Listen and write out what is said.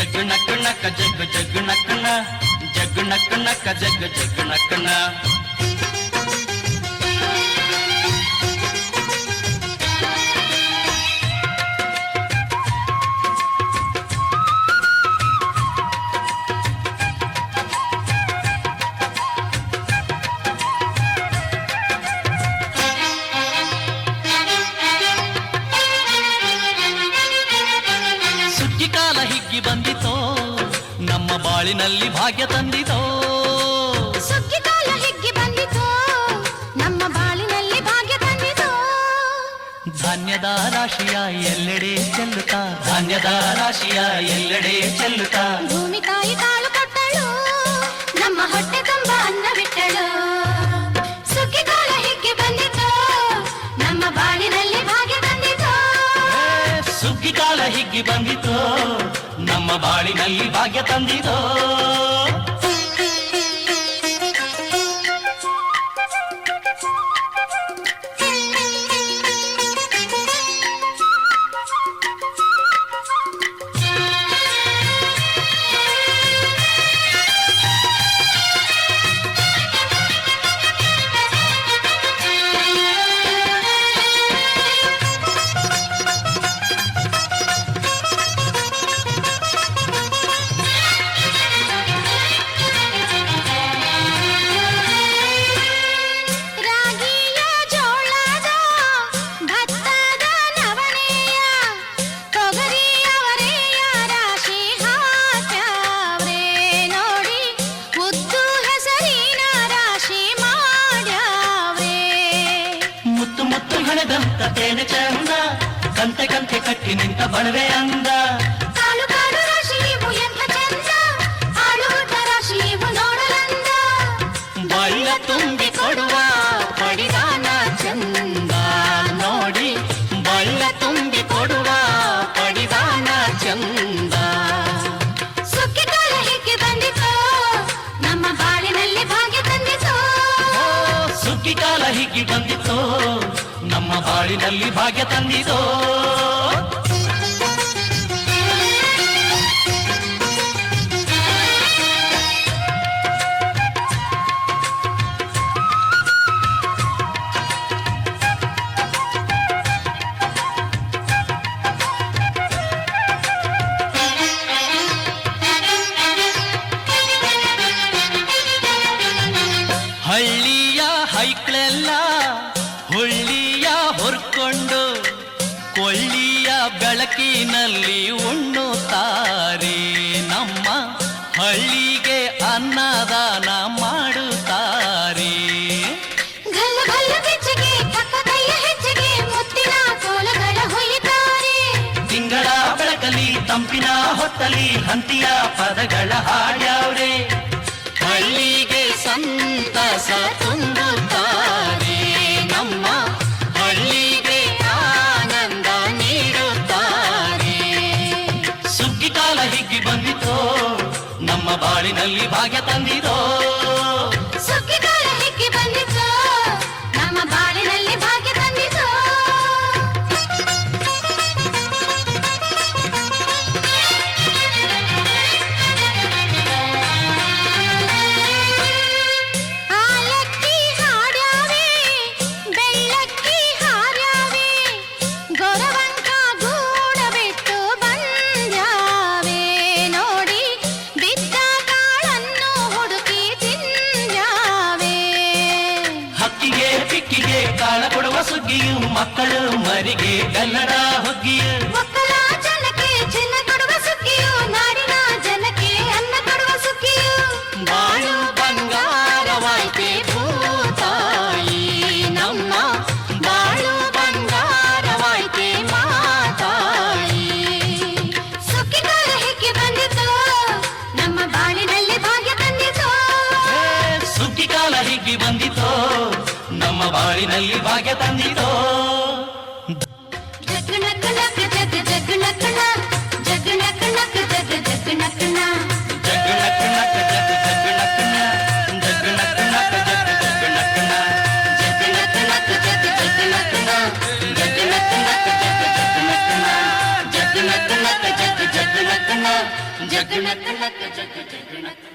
ಜಗ್ ನಕ್ ನಕ್ ಜಗ್ ಜಗ್ ನಕ್ನ ಜಗ್ ನಕ್ ನಕ್ ಜಗ್ ಜಗ್ ನಕ್ನ ಕಾಲ ಹಿಗ್ಗಿ ಬಂದಿತೋ ನಮ್ಮ ಬಾಳಿನಲ್ಲಿ ಭಾಗ್ಯ ತಂದಿತೋ ಸುಗ್ಗಿ ಕಾಲ ಹಿಗ್ಗಿ ಬಂದಿತೋ ನಮ್ಮ ಬಾಳಿನಲ್ಲಿ ಭಾಗ್ಯ ತಂದಿತೋ ಧಾನ್ಯದ ರಾಶಿಯ ಎಲ್ಲೆಡೆ ಚೆಲ್ಲುತ್ತಾ ಧಾನ್ಯದ ರಾಶಿಯ ಎಲ್ಲೆಡೆ ಚೆಲ್ಲುತ್ತಾ ಭೂಮಿ ತಾಯಿ ಕಾಳು ಕೊಟ್ಟಳು ನಮ್ಮ ಹೊಟ್ಟೆ ತುಂಬ ಅನ್ನ ಬಿಟ್ಟಳು ಸುಗ್ಗಿ ಕಾಲ ಹಿಗ್ಗಿ ಬಂದಿತೋ ನಮ್ಮ ಬಾಳಿನಲ್ಲಿ ಭಾಗ್ಯ ತಂದಿತೋ ಸುಗ್ಗಿ ಕಾಲ ಹಿಗ್ಗಿ ಬಂದಿತೋ ನಮ್ಮ ಬಾಳಿನಲ್ಲಿ ಭಾಗ್ಯ ತಂದಿತೋ ತೇನೆ ಚಂದ ಕಂತೆ ಕಂತೆ ಕಟ್ಟಿ ನಿಂತ ಬಣವೆ ಅಂದ ಕಾಳು ಕಾಳು ರಾಶಿ ಇವು ಎಂಥ ಚಂದ ಆಳುವುದ ರಾಶಿ ಇವು ನೋಡಲಂದ ಬಳ್ಳ ತುಂಬಿ ಕೊಡುವ ಪಡಿದಾನ ಚಂದ ನೋಡಿ ಬಳ್ಳ ತುಂಬಿ ಕೊಡುವ ಪಡಿದಾನ ಚಂದ ಸುಗ್ಗಿ ಕಾಲ ಹಿಗ್ಗಿ ಬಂದಿತೋ ನಮ್ಮ ಬಾಳಿನಲ್ಲಿ ಭಾಗ್ಯ ತಂದಿತೋ ಸುಗ್ಗಿ ಕಾಲ ಹಿಗ್ಗಿ ಬಂದಿತೋ ನಮ್ಮ ಬಾಳಿನಲ್ಲಿ ಭಾಗ್ಯ ತಂದಿತೋ ಹಳ್ಳಿಯ ಹೈಕ್ಳೆಲ್ಲ ಹುಳ್ಳಿಯ ಹೊರ್ಕೊಂಡು ಕೊಳ್ಳಿಯ ಬೆಳಕಿನಲ್ಲಿ ಉಣ್ಣುತ್ತಾರೆ ನಮ್ಮ ಹಳ್ಳಿಗೆ ಅನ್ನದಾನ ಮಾಡುತ್ತಾರೆ ಗಲ್ಲು ಗಲ್ಲು ಬೆಚ್ಚಗೆ ಪಕ್ಕ ಕೈಯ ಹೆಜ್ಜೆಗೆ ಮುತ್ತಿನ ಕೋಲಗಳ ಹೊಯ್ಯುತ್ತಾರೆ ತಿಂಗಳ ಬೆಳಕಲಿ ತಂಪಿನ ಹೊತ್ತಲಿ ಹಂತಿಯ ಪದಗಳ ಹಾಡ್ಯಾವ್ರೆ ಹಳ್ಳಿಗೆ ಸಂತಸ ತುಂಬುತ್ತಾರೆ ನಮ್ಮ ಹಳ್ಳಿಗೆ ಆನಂದ ನೀಡುತ್ತಾರೆ ಸುಗ್ಗಿ ಕಾಲ ಹಿಗ್ಗಿ ಬಂದಿತೋ ನಮ್ಮ ಬಾಳಿನಲ್ಲಿ ಭಾಗ್ಯ ತಂದಿತೋ ಸುಗ್ಗಿ ಕಾಲ ಹಿಗ್ಗಿ ಬಂದಿತೋ ನಮ್ಮ ಬಾಳಿನಲ್ಲಿ ಭಾಗ್ಯ ತಂದಿತೋ ಆಲಕ್ಕಿ ಹಾಡ್ಯಾವೆ ಬೆಳ್ಳಕ್ಕಿ ಹಾರ್ಯಾವೆ ಗೊರವಂಕ ಗೂಡ ಬಿಟ್ಟು ಬಂದ್ಯಾವೆ ನೋಡಿ ಬಿದ್ದ ಕಾಳನ್ನು ಹುಡುಕಿ ತಿಂದ್ಯಾವೆ ಹಕ್ಕಿಗೆ ಪಿಕ್ಕಿಗೆ ಕಾಳ ಕೊಡುವ ಸುಗ್ಗಿಯು ಮಕ್ಕಳು ಮರಿಗೆ ಕನ್ನಡ ಹುಗ್ಗಿಯು ಒಕ್ಕಲ ಜನಕ್ಕೆ ಚಿನ್ನ ಕೊಡುವ ಸುಗ್ಗಿಯು ನಾಡಿನ ಜನಕ್ಕೆ ಅನ್ನ ಕೊಡುವ ಸುಗ್ಗಿಯು ಬಾಳು ಬಂಗಾರವಾಯ್ತೆ ಭೂತಾಯಿ ನಮ್ಮ ಬಾಳು ಬಂಗಾರವಾಯ್ತೆ ಮಾತಾಯಿ ಸುಗ್ಗಿ ಕಾಲ ಹಿಗ್ಗಿ ಬಂದಿತೋ ನಮ್ಮ ಬಾಳಿನಲ್ಲಿ ಭಾಗ್ಯ ತಂದಿತೋ ಸುಗ್ಗಿ ಕಾಲ ಹಿಗ್ಗಿ ಬಂದಿತೋ ನಮ್ಮ ಬಾಳಿನಲ್ಲಿ ಭಾಗ್ಯ ತಂದಿತೋ ಜಗ್ ನಕ್ ನಕ್ ಜಗ್ ಜಗ್ ನಕ್ನ ಜಗ್ ನಕ್ ನಕ್ ಜಗ್ ಜಗ್ ನಕ್ನ ಜಗ್ ನಕ್ ನಕ್ ಜಗ್ ಜಗ್ ನಕ್ನ ಜಗ್ ನಕ್ ನಕ್ ಜಗ್ ಜಗ್ ನಕ್ನ ಜಗ್ ನಕ್ ನಕ್ ಜಗ್ ಜಗ್ ನಕ್ನ ಜಗ್ ನಕ್ ನಕ್ ಜಗ್ ಜಗ್ ನಕ್ನ ಜಗ್ ನಕ್ ನಕ್ ಜಗ್ ಜಗ್ ನಕ್ನ ಜಗ್ ನಕ್ ನಕ್ ಜಗ್ ಜಗ್ ನಕ್